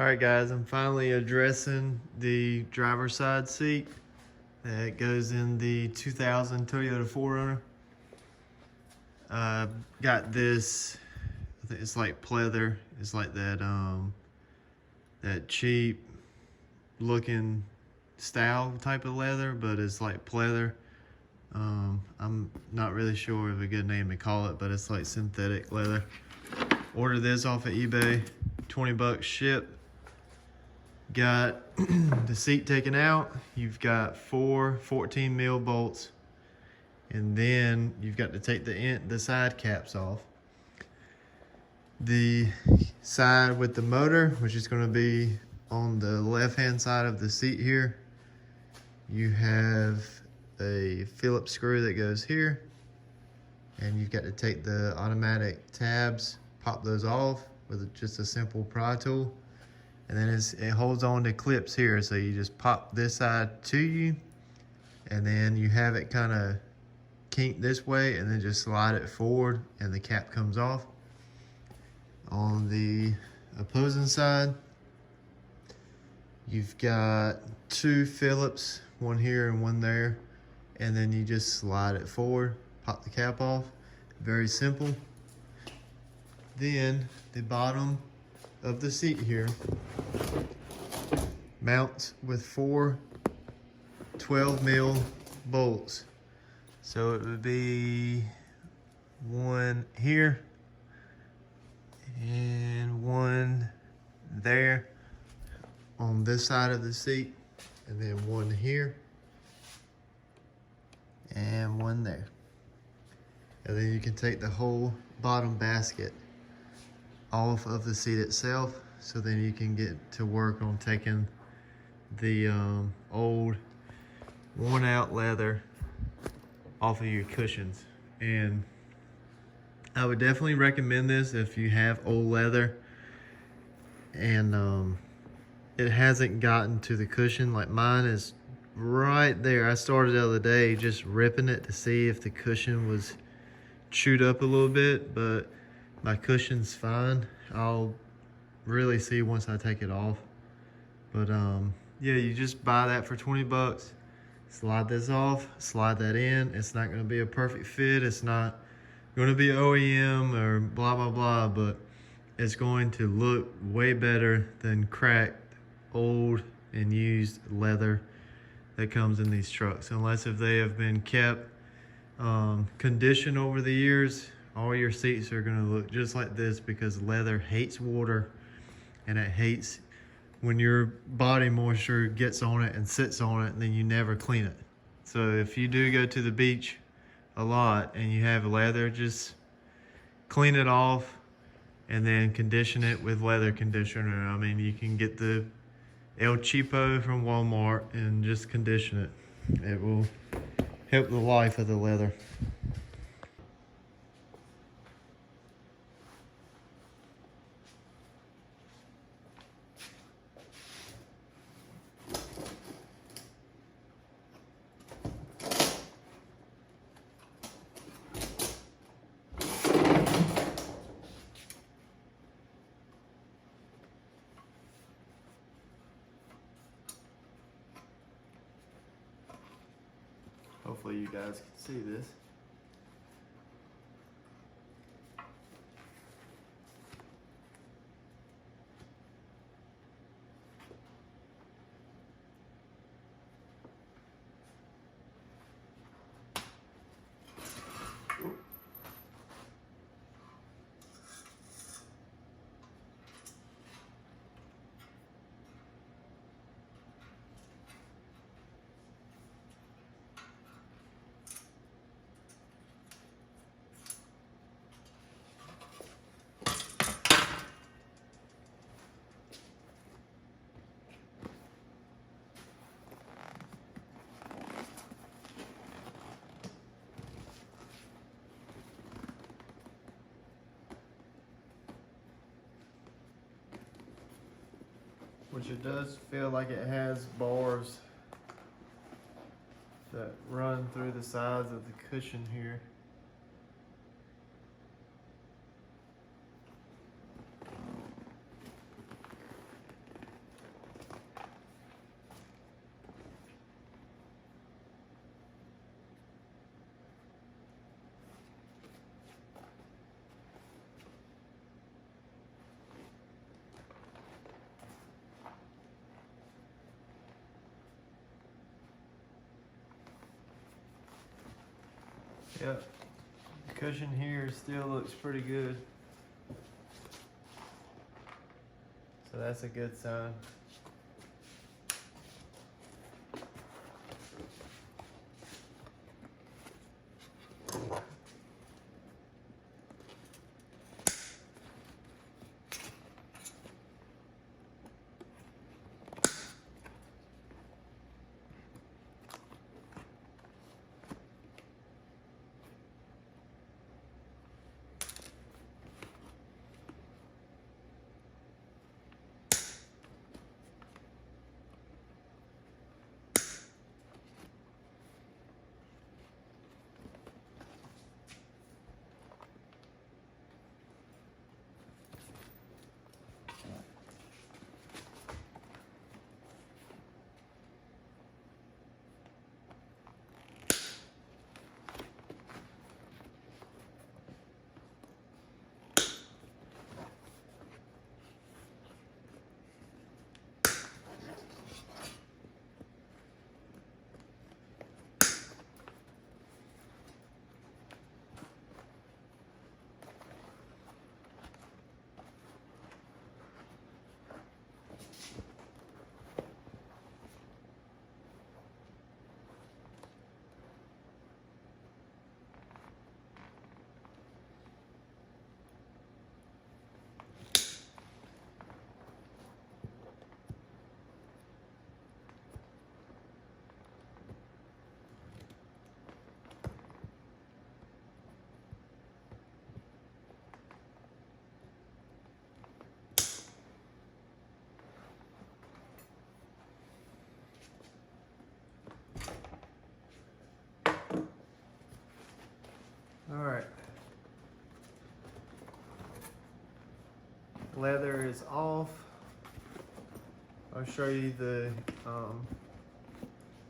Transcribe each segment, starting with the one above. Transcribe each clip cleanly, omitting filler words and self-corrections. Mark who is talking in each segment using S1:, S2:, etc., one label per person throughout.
S1: Alright guys, I'm finally addressing the driver's side seat that goes in the 2000 Toyota 4Runner. Got this, I think it's like pleather. It's like that cheap looking style type of leather, but it's like pleather. I'm not really sure of a good name to call it, but it's like synthetic leather. Ordered this off of eBay, 20 bucks ship. Got the seat taken out. You've got four 14 mil bolts, and then you've got to take the side caps off. The side with the motor, which is going to be on the left hand side of the seat here, you have a Phillips screw that goes here, and you've got to take the automatic tabs, pop those off with just a simple pry tool. And then it holds on to clips here, so you just pop this side to you, and then you have it kind of kink this way, and then just slide it forward, and the cap comes off. On the opposing side, you've got two Phillips, one here and one there, and then you just slide it forward, pop the cap off. Very simple. Then the bottom of the seat here mounts with four 12 mil bolts. So it would be one here and one there on this side of the seat, and then one here and one there. And then you can take the whole bottom basket off of the seat itself, so then you can get to work on taking the old worn out leather off of your cushions. And I would definitely recommend this if you have old leather and it hasn't gotten to the cushion. Like mine is right there. I started the other day just ripping it to see if the cushion was chewed up a little bit, but my cushion's fine. I'll really see once I take it off. But yeah, you just buy that for 20 bucks. Slide this off, slide that in. It's not gonna be a perfect fit. It's not gonna be OEM or blah, blah, blah, but it's going to look way better than cracked, old, and used leather that comes in these trucks. Unless if they have been kept conditioned over the years, all your seats are gonna look just like this, because leather hates water, and it hates when your body moisture gets on it and sits on it, and then you never clean it. So if you do go to the beach a lot and you have leather, just clean it off and then condition it with leather conditioner. I mean, you can get the El Cheapo from Walmart and just condition it. It will help the life of the leather. Hopefully you guys can see this. Which it does feel like it has bars that run through the sides of the cushion here. Yep. The cushion here still looks pretty good. So that's a good sign. All right. Leather is off. I'll show you the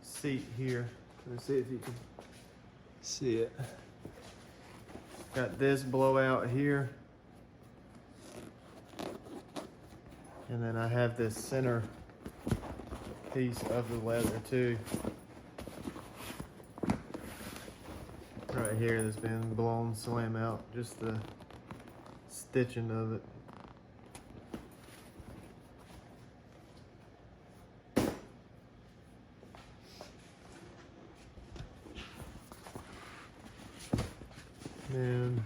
S1: seat here. Let's see if you can see it. Got this blowout here. And then I have this center piece of the leather too. Right here that's been blown slam out, just the stitching of it. And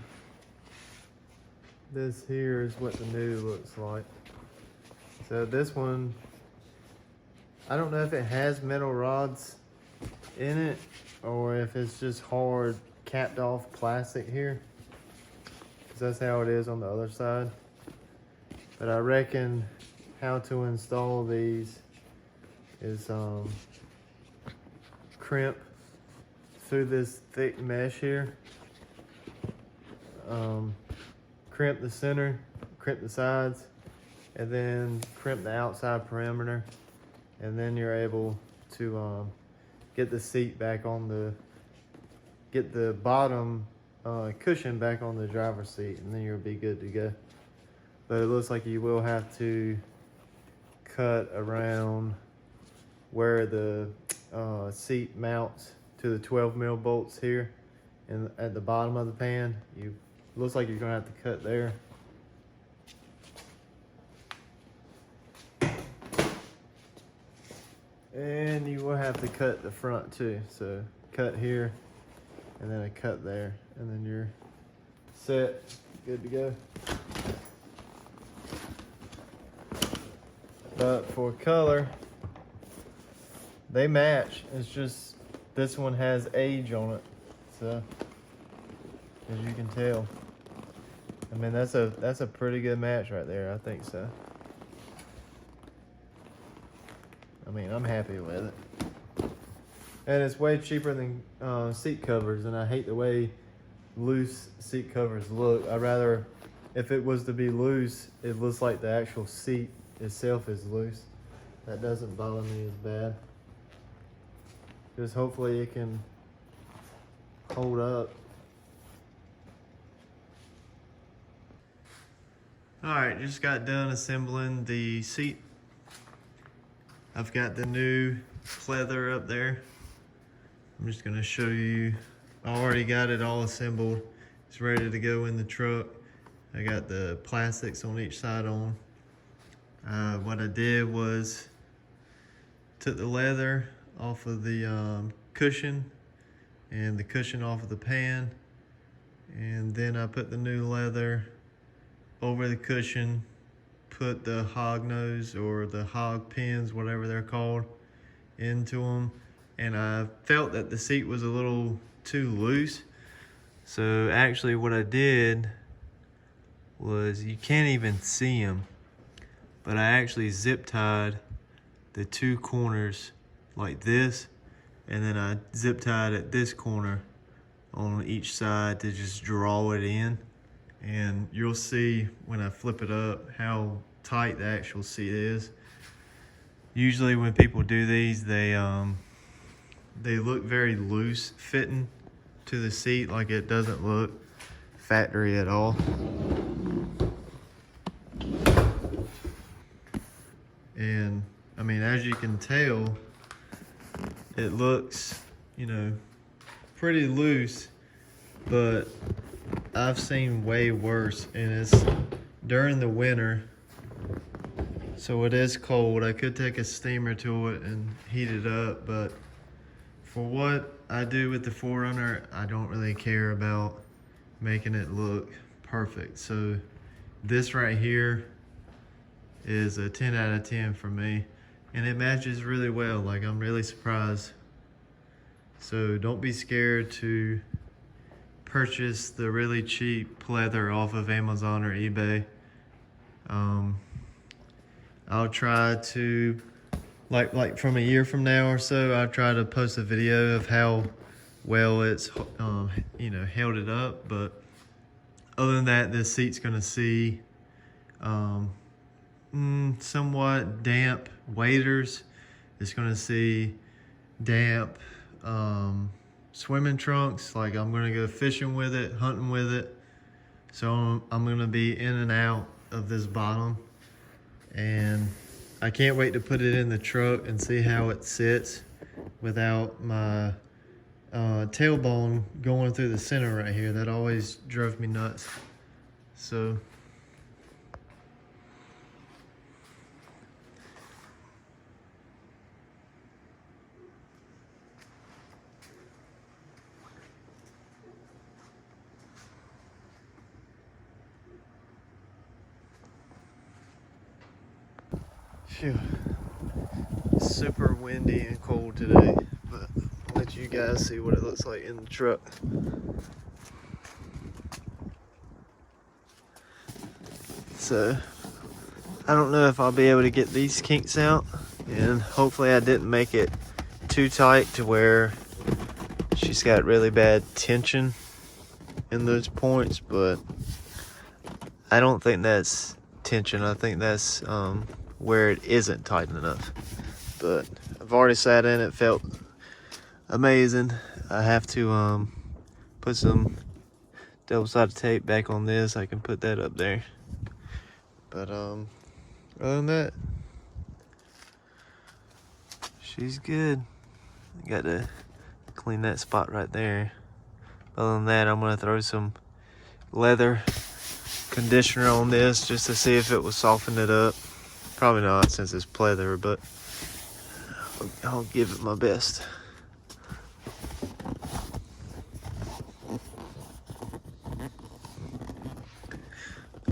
S1: this here is what the new looks like. So this one, I don't know if it has metal rods in it or if it's just hard capped off plastic here, because that's how it is on the other side. But I reckon how to install these is crimp through this thick mesh here, crimp the center, crimp the sides, and then crimp the outside perimeter, and then you're able to get the seat back on get the bottom cushion back on the driver's seat, and then you'll be good to go. But it looks like you will have to cut around where the seat mounts to the 12 mil bolts here, and at the bottom of the pan, looks like you're gonna have to cut there. And you will have to cut the front too. So cut here, and then a cut there, and then you're set, good to go. But for color, they match. It's just this one has age on it, so as you can tell. I mean, that's a pretty good match right there. I think so. I mean, I'm happy with it. And it's way cheaper than seat covers, and I hate the way loose seat covers look. I'd rather, if it was to be loose, it looks like the actual seat itself is loose. That doesn't bother me as bad. Just hopefully it can hold up. Alright, just got done assembling the seat. I've got the new pleather up there. I'm just going to show you I already got it all assembled. It's ready to go in the truck. I got the plastics on each side on. What I did was took the leather off of the cushion and the cushion off of the pan, and then I put the new leather over the cushion, put the hog nose or the hog pins, whatever they're called, into them, and I felt that the seat was a little too loose. So actually what I did was, you can't even see them, but I actually zip tied the two corners like this, and then I zip tied at this corner on each side to just draw it in. And you'll see when I flip it up how tight the actual seat is. Usually when people do these, they look very loose fitting to the seat, like it doesn't look factory at all. And I mean, as you can tell, it looks, you know, pretty loose, but I've seen way worse, and it's during the winter, so it is cold. I could take a steamer to it and heat it up, but for what I do with the 4Runner, I don't really care about making it look perfect. So this right here is a 10 out of 10 for me, and it matches really well. Like, I'm really surprised. So don't be scared to purchase the really cheap pleather off of Amazon or eBay. I'll try to, like from a year from now or so, I'll try to post a video of how well it's you know, held it up. But other than that, this seat's gonna see somewhat damp waders. It's gonna see damp swimming trunks. Like, I'm gonna go fishing with it, hunting with it, so I'm gonna be in and out of this bottom, and I can't wait to put it in the truck and see how it sits without my tailbone going through the center right here. That always drove me nuts. So phew. Super windy and cold today, but I'll let you guys see what it looks like in the truck. So I don't know if I'll be able to get these kinks out, and hopefully I didn't make it too tight to where she's got really bad tension in those points, but I don't think that's tension. I think that's where it isn't tight enough. But I've already sat in it, felt amazing. I have to put some double-sided tape back on this. I can put that up there. But other than that, she's good. Got to clean that spot right there. Other than that, I'm gonna throw some leather conditioner on this just to see if it will soften it up. Probably not, since it's pleather, but I'll give it my best.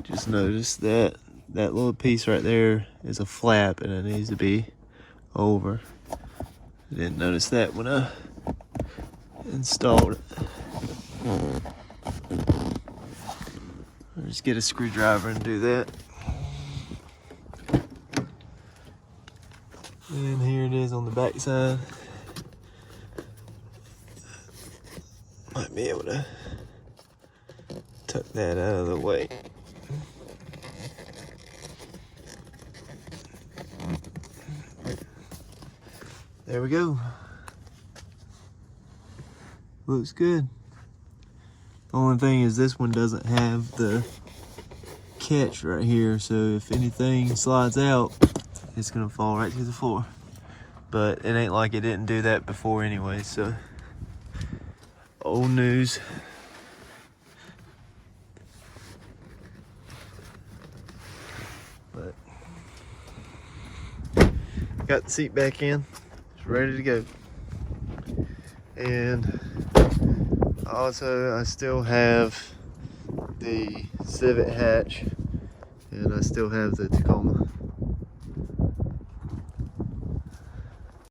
S1: Just noticed that that little piece right there is a flap, and it needs to be over. I didn't notice that when I installed it. I'll just get a screwdriver and do that. And here it is on the back side. Might be able to tuck that out of the way. There we go. Looks good. The only thing is this one doesn't have the catch right here, so if anything slides out, it's gonna fall right to the floor. But it ain't like it didn't do that before anyway, so. Oh old news. But got the seat back in, it's ready to go. And also I still have the Civic hatch, and I still have the Tacoma.